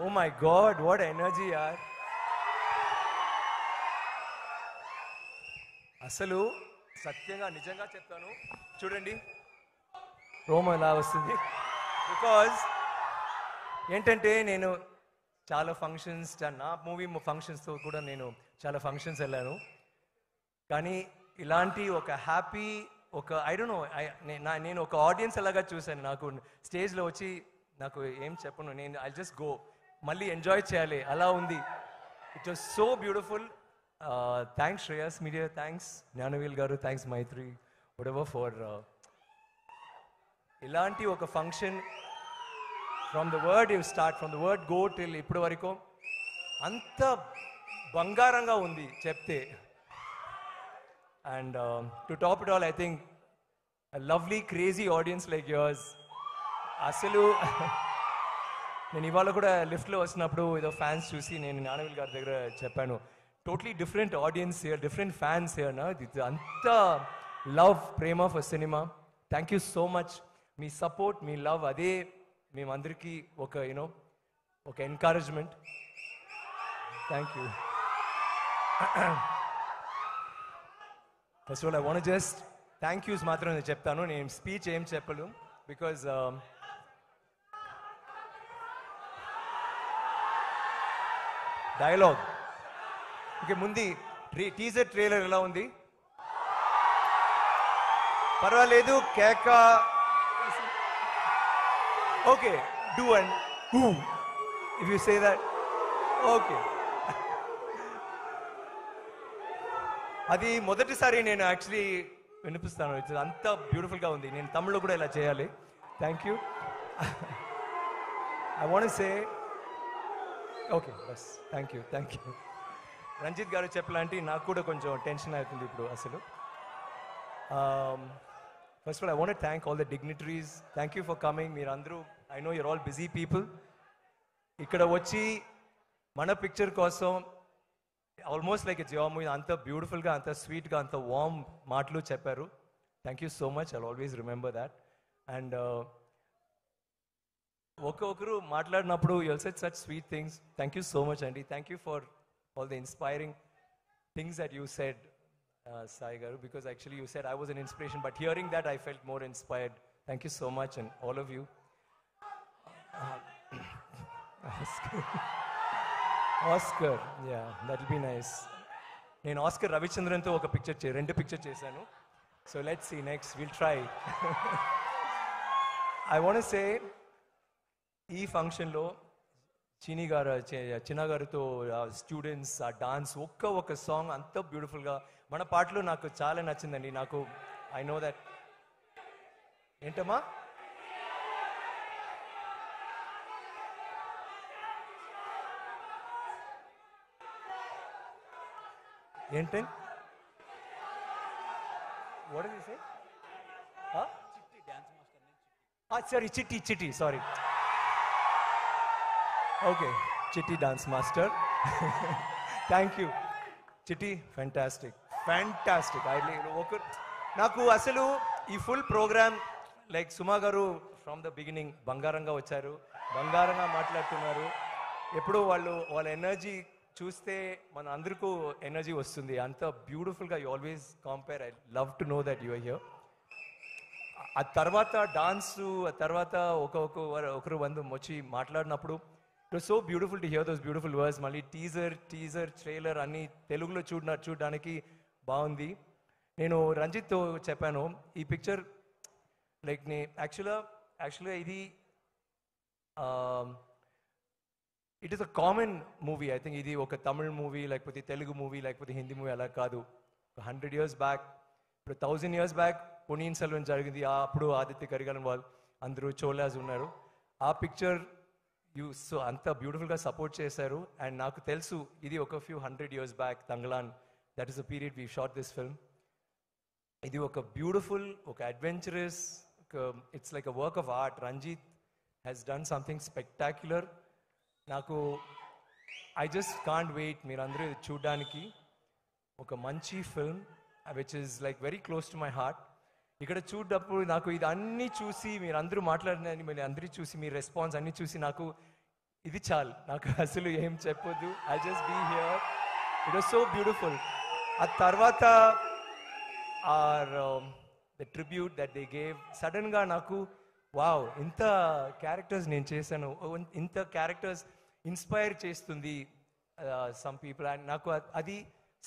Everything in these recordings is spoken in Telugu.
Oh my god, what energy యార్. అసలు సత్యంగా నిజంగా చెప్తాను, చూడండి రోమం ఎలా వస్తుంది. బికాజ్ ఏంటంటే నేను చాలా ఫంక్షన్స్, నా మూవీ ఫంక్షన్స్తో కూడా నేను చాలా ఫంక్షన్స్ వెళ్ళాను. కానీ ఇలాంటి ఒక హ్యాపీ, ఒక ఐ డోంట్ నో, నేను ఒక ఆడియన్స్ అలాగా చూశాను. నాకు స్టేజ్లో వచ్చి నాకు ఏం చెప్పను, నేను ఐ జస్ట్ గో, మళ్ళీ ఎంజాయ్ చేయాలి అలా ఉంది. It was so beautiful. Thanks Shreyas media, thanks Gnanavel గారు, థ్యాంక్స్ మైత్రి, వాటెవర్ ఫర్ ఇలాంటి ఒక function. From the word you start, from the word go till ఇప్పటి వరకు అంత బంగారంగా ఉంది చెప్తే. And to top it all, I think lovely crazy audience like yours. అసలు నేను ఇవాళ కూడా లిఫ్ట్లో వచ్చినప్పుడు ఏదో ఫ్యాన్స్ చూసి నేను జ్ఞానవేల్ గారి దగ్గర చెప్పాను, totally different audience here, different fans here నా, అంత love, Prema for cinema. Thank you so much. Me support, me love, అదే మేమందరికీ ఒక యూనో ఒక encouragement. Thank you. First of all I want just thank use మాత్రం నేను చెప్తాను, నేను స్పీచ్ ఏం చెప్పను. బికాజ్ డైలాగ్ ఓకే, ముందు టీజర్ ట్రైలర్ ఎలా ఉంది పర్వాలేదు, కేక okay, do and who if you say that okay. అది మొదటిసారి నేను యాక్చువల్లీ వినిపిస్తాను, అంత బ్యూటిఫుల్గా ఉంది. నేను తమిళ్లో కూడా ఇలా చేయాలి. Thank you. I want say okay బస్, thank you, thank you. Ranjith గారు చెప్పలాంటి నాకు కూడా కొంచెం టెన్షన్ అవుతుంది ఇప్పుడు అసలు. First of all I want thank all the dignitaries, thank you for coming. మీరు అందరూ, I know your all busy people, ఇక్కడ వచ్చి మన పిక్చర్ కోసం almost like a job movie, అంత బ్యూటిఫుల్గా, అంత స్వీట్గా, అంత వార్మ్ మాటలు చెప్పారు. Thank you so much, I always remember that. And ఒక్కొక్కరు మాట్లాడినప్పుడు you said such sweet things. Thank you so much అండి. Thank you for all the inspiring things that you said, Sai garu, because actually you said I was an inspiration, but hearing that I felt more inspired. Thank you so much, and all of you. Oscar, yeah, that'll be nice. నేను ఆస్కర్ రవిచంద్రన్తో ఒక పిక్చర్ రెండు పిక్చర్ చేశాను. So let's see next, will try. I want say ఈ ఫంక్షన్లో చిన్న గారితో స్టూడెంట్స్ ఆ డాన్స్, ఒక్క సాంగ్ అంత బ్యూటిఫుల్గా, మన పాటలు నాకు చాలా నచ్చిందండి. నాకు ఐ నో దట్. ఏంటమ్మా ఏంటి వాట్ ఇస్ దిస్? సారీ, చిట్టి సారీ. ఓకే, చిట్టి డాన్స్ మాస్టర్. థ్యాంక్ యూ చిట్టి, ఫ్యాంటాస్టిక్. నాకు అసలు ఈ ఫుల్ ప్రోగ్రామ్ లైక్ సుమా గారు ఫ్రమ్ ద బిగినింగ్ బంగారంగా వచ్చారు, బంగారంగా మాట్లాడుతున్నారు. ఎప్పుడు వాళ్ళ ఎనర్జీ చూస్తే మన అందరికీ ఎనర్జీ వస్తుంది, అంత బ్యూటిఫుల్గా. You always compare, I love to know that you are here. ఆ తర్వాత డాన్సు, ఆ తర్వాత ఒకరు వచ్చి మాట్లాడినప్పుడు it was so beautiful to hear those beautiful words. మళ్ళీ టీజర్ ట్రైలర్ అన్ని తెలుగులో చూడడానికి బాగుంది. నేను రంజిత్తో చెప్పాను, ఈ పిక్చర్ లైక్ యాక్చువల్గా ఇది it is a common movie. I think ఇది ఒక తమిళ్ మూవీ, లేకపోతే తెలుగు మూవీ, లేకపోతే హిందీ మూవీ అలా కాదు. 100 years బ్యాక్, ఇప్పుడు 1000 years బ్యాక్ పొన్నియిన్ సెల్వన్ జరిగింది. అప్పుడు ఆదిత్య కరికాలన్ వాళ్ళు అందరూ చోళాస్ ఉన్నారు. ఆ పిక్చర్ సో అంత బ్యూటిఫుల్గా సపోర్ట్ చేశారు. అండ్ నాకు తెలుసు ఇది ఒక 100 years back Thangalaan, that is the period we shot this film. ఇది ఒక బ్యూటిఫుల్, ఒక adventurous, it's like a work of art. Ranjith has done something spectacular. నాకు ఐ జస్ట్ కాంట్ వెయిట్ మీరందరూ చూడడానికి. ఒక మంచి film which is like very close to my heart. ఇక్కడ చూడప్పుడు నాకు ఇది అన్నీ చూసి, మీరు అందరూ మాట్లాడిన మీరు అందరూ చూసి, మీ రెస్పాన్స్ అన్నీ చూసి నాకు ఇది చాలు నాకు, అసలు ఏం చెప్పొద్దు. I just be here. It was so beautiful. ఆ తర్వాత or the tribute that they gave, సడన్గా నాకు వావ్, ఇంత క్యారెక్టర్స్ నేను చేశాను, ఇంత క్యారెక్టర్స్ ఇన్స్పైర్ చేస్తుంది సమ్ పీపుల్. అండ్ నాకు అది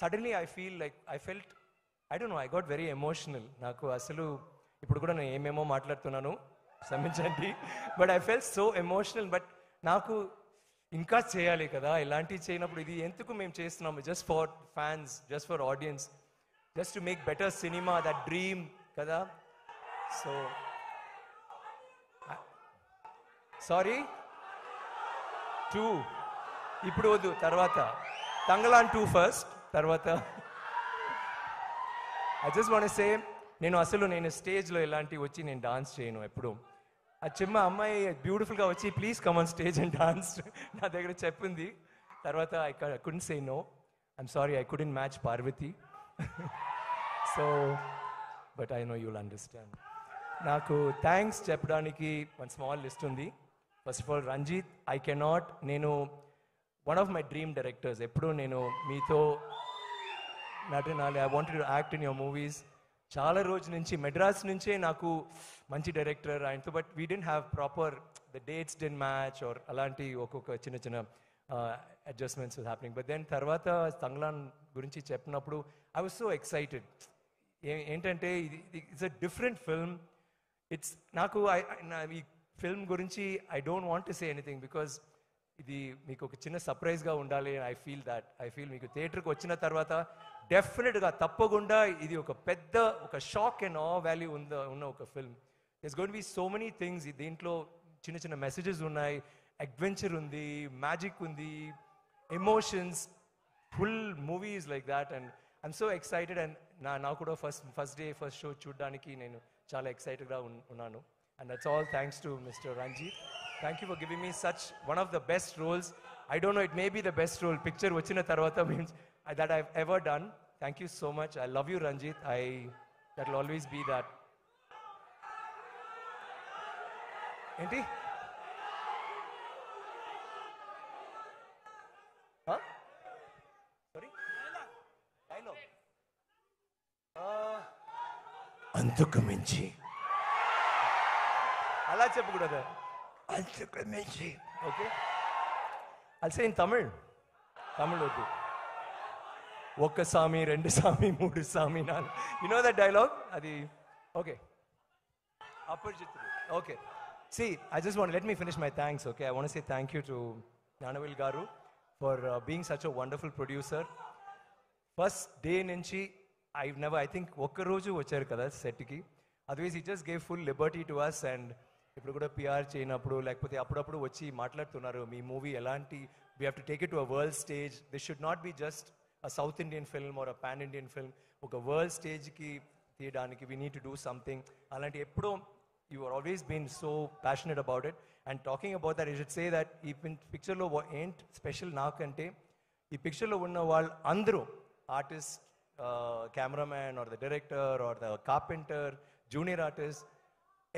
suddenly I feel like I felt, I don't know, I got very emotional. నాకు అసలు ఇప్పుడు కూడా నేను ఏమేమో మాట్లాడుతున్నాను, క్షమించండి, but I felt so emotional. But నాకు ఇంకా చేయాలి కదా, ఇలాంటివి చేయనప్పుడు ఇది ఎందుకు మేము చేస్తున్నాము, just for fans, just for audience, just to make better cinema, that dream కదా. సో సారీ 2 ఇప్పుడు వద్దు, తర్వాత తంగలాన్ 2 ఫస్ట్, తర్వాత I just want to say, నేను స్టేజ్లో ఇలాంటివి వచ్చి నేను డాన్స్ చేయను ఎప్పుడు. ఆ చిన్న అమ్మాయి బ్యూటిఫుల్గా వచ్చి please come on stage and dance నా దగ్గర చెప్పింది. తర్వాత I couldn't say no, I'm sorry, I couldn't match Parvati. So but I know you'll understand. నాకు థ్యాంక్స్ చెప్పడానికి వన్ స్మాల్ లిస్ట్ ఉంది. First of all Ranjith, I cannot, నేను one of my dream directors, ఎప్పుడు నేను మీతో నటనాలి, I wanted to act in your movies. చాలా రోజు నుంచి మెడ్రాస్ నుంచే నాకు మంచి డైరెక్టర్ ఆయనతో, but we didn't have proper, the dates didn't match or అలాంటి ఒక్కొక్క చిన్న చిన్న అడ్జస్ట్మెంట్స్ హ్యాపెనింగ్. బట్ దెన్ తర్వాత తంగ్లాన్ గురించి చెప్పినప్పుడు ఐ వాజ్ సో ఎక్సైటెడ్. ఏంటంటే it's a different film. It's నాకు ఈ ఫిల్మ్ గురించి I don't want to say anything, because ఇది మీకు ఒక చిన్న సర్ప్రైజ్గా ఉండాలి. ఐ ఫీల్ మీకు థియేటర్కి వచ్చిన తర్వాత డెఫినెట్గా తప్పకుండా ఇది ఒక పెద్ద ఒక షాక్ అండ్ ఆ వాల్యూ ఉన్న ఒక film. It's going to be so many things. దీంట్లో చిన్న చిన్న మెసేజెస్ ఉన్నాయి, అడ్వెంచర్ ఉంది, మ్యాజిక్ ఉంది, emotions, full movies like that. And I'm so excited. And నాకు కూడా ఫస్ట్ డే ఫస్ట్ షో చూడడానికి నేను చాలా ఎక్సైటెడ్గా ఉన్నాను. And that's all thanks to Mr. Ranjit. Thank you for giving me such one of the best roles. I don't know, it may be the best role. Picture vachina tarvata means that I've ever done. Thank you so much. I love you, Ranjit. That will always be that. Enti? Huh? Sorry? Dialogue. Antuku minchi. అలా చెప్పకూడదు, అంతకు మించి. Okay, I'll say in Tamil వద్దు. ఒక్క సామి, రెండు సామి, మూడు సామి, నాలుగు, యు నో దట్ డైలాగ్, అది. Okay, Aparichitudu. Okay, see, I just want, let me finish my thanks, okay? I want to say thank you to Gnanavel garu for being such a wonderful producer. First day నుంచి I think ఒక్క రోజు వచ్చారు కదా సెట్కి, otherwise he just gave full liberty to us. And ఇప్పుడు కూడా పిఆర్ చేయనప్పుడు లేకపోతే అప్పుడప్పుడు వచ్చి మాట్లాడుతున్నారు, మీ మూవీ ఎలాంటి, we have to take it to a world stage. This should not be just a south Indian film or a pan Indian film. ఒక వరల్డ్ స్టేజ్కి తీయడానికి we need to do something. అలాంటి ఎప్పుడో you are always been so passionate about it. And talking about that, you should say that ఈ పిక్చర్లో ఏంటి స్పెషల్ నాకంటే, ఈ పిక్చర్లో ఉన్న వాళ్ళు అందరూ artist, cameraman or the director or the carpenter, junior artist,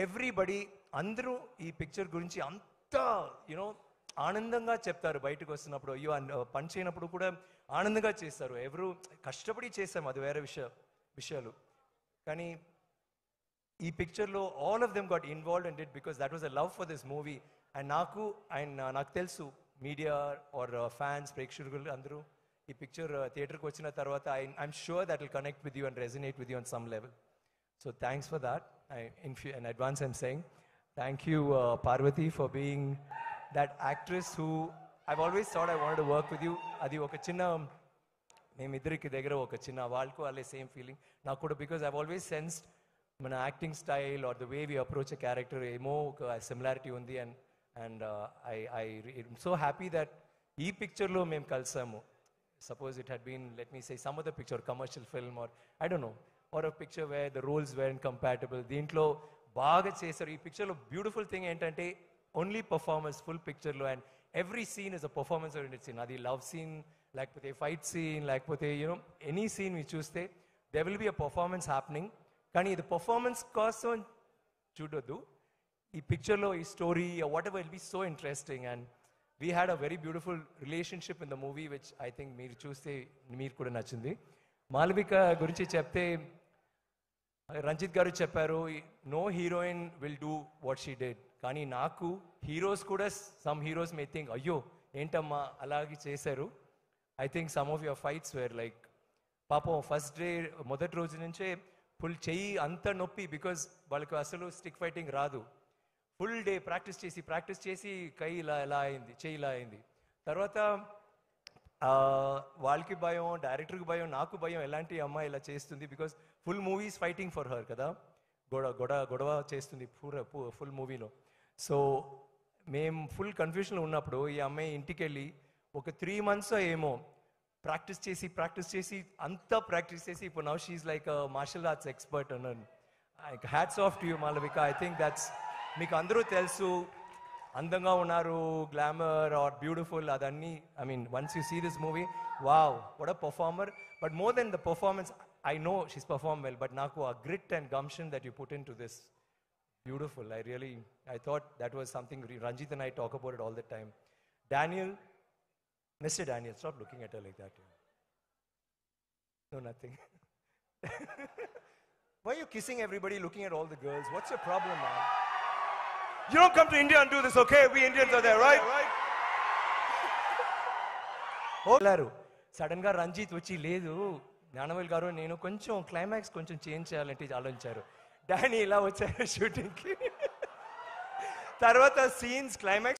everybody, అందరూ ఈ పిక్చర్ గురించి అంత యూనో ఆనందంగా చెప్తారు. బయటకు వస్తున్నప్పుడు అయ్యో పని చేయనప్పుడు కూడా ఆనందంగా చేస్తారు. ఎవరు కష్టపడి చేస్తాం, అది వేరే విషయాలు. కానీ ఈ పిక్చర్లో all of them got involved and it because that was a love for this movie. And నాకు తెలుసు మీడియా ఆర్ ఫ్యాన్స్, ప్రేక్షకులు అందరూ ఈ పిక్చర్ థియేటర్కి వచ్చిన తర్వాత I'm sure that will connect with you and resonate with you on some level. So thanks for that. In advance I'm saying thank you, Parvati, for being that actress who I've always thought I wanted to work with you. Adi oka chinna memiddriki degara oka chinna valku alle same feeling naku kuda, because I've always sensed mana acting style or the way we approach a character emo oka similarity undi. And I'm so happy that ee picture lo mem kalsamu. Suppose it had been, let me say, some other picture, commercial film, or I don't know, or a picture where the roles weren't compatible. దీంట్లో బాగా చేశారు. ఈ పిక్చర్లో బ్యూటిఫుల్ థింగ్ ఏంటంటే ఓన్లీ పర్ఫార్మెన్స్, ఫుల్ పిక్చర్లో. And every scene is a performance oriented scene. అది లవ్ సీన్ లేకపోతే ఫైట్ సీన్ లేకపోతే యూనో ఎనీ సీన్ మీరు చూస్తే they will be a performance happening. కానీ ఇది పర్ఫార్మెన్స్ కోసం చూడొద్దు. ఈ పిక్చర్లో ఈ story whatever will be so interesting. And we had a very beautiful relationship in the movie which I think మీరు చూస్తే మీరు కూడా నచ్చింది. మాలవిక గురించి చెప్తే రంజిత్ గారు చెప్పారు, no heroine will do what she did. కానీ నాకు హీరోస్ కూడా సమ్ హీరోస్ మే థింక్ అయ్యో ఏంటమ్మా అలాగే చేశారు. I think some of your fights were like పాపం ఫస్ట్ డే మొదటి రోజు నుంచే ఫుల్ చెయ్యి అంత నొప్పి, బికాజ్ వాళ్ళకి అసలు స్టిక్ ఫైటింగ్ రాదు. ఫుల్ డే ప్రాక్టీస్ చేసి కై ఇలా అయింది, చెయ్యి ఇలా అయింది. తర్వాత వాళ్ళకి భయం, డైరెక్టర్కి భయం, నాకు భయం ఎలాంటి అమ్మాయి ఇలా చేస్తుంది, because full movies fighting for her కదా, గొడవ చేస్తుంది ఫుల్ మూవీలో. సో మేము ఫుల్ కన్ఫ్యూషన్లో ఉన్నప్పుడు ఈ అమ్మాయి ఇంటికి వెళ్ళి ఒక 3 months ఏమో ప్రాక్టీస్ చేసి అంతా ప్రాక్టీస్ చేసి ఇప్పుడు now she like martial arts expert అన్నాను. Hats off to you Malavika. I think that's మీకు అందరూ తెలుసు, అందంగా ఉన్నారు, గ్లామర్ ఆర్ బ్యూటిఫుల్ అదన్నీ. I mean once you see this movie, wow what a performer. But more than the performance, I know she's performed well, but naku a grit and gumption that you put into this, beautiful. I thought that was something Ranjit and I talk about it all the time. Daniel, Mr. Daniel, stop looking at her like that. No, nothing. Why are you kissing everybody, looking at all the girls? What's your problem, man? You don't come to India and do this, okay? We Indians are there, right? Oh, sudden ga Ranjit vachi ledu. Gnanavel గారు నేను కొంచెం క్లైమాక్స్ కొంచెం చేంజ్ చేయాలంటే ఆలోచించారు. డానీ ఇలా వచ్చారు షూటింగ్కి, తర్వాత సీన్స్ క్లైమాక్స్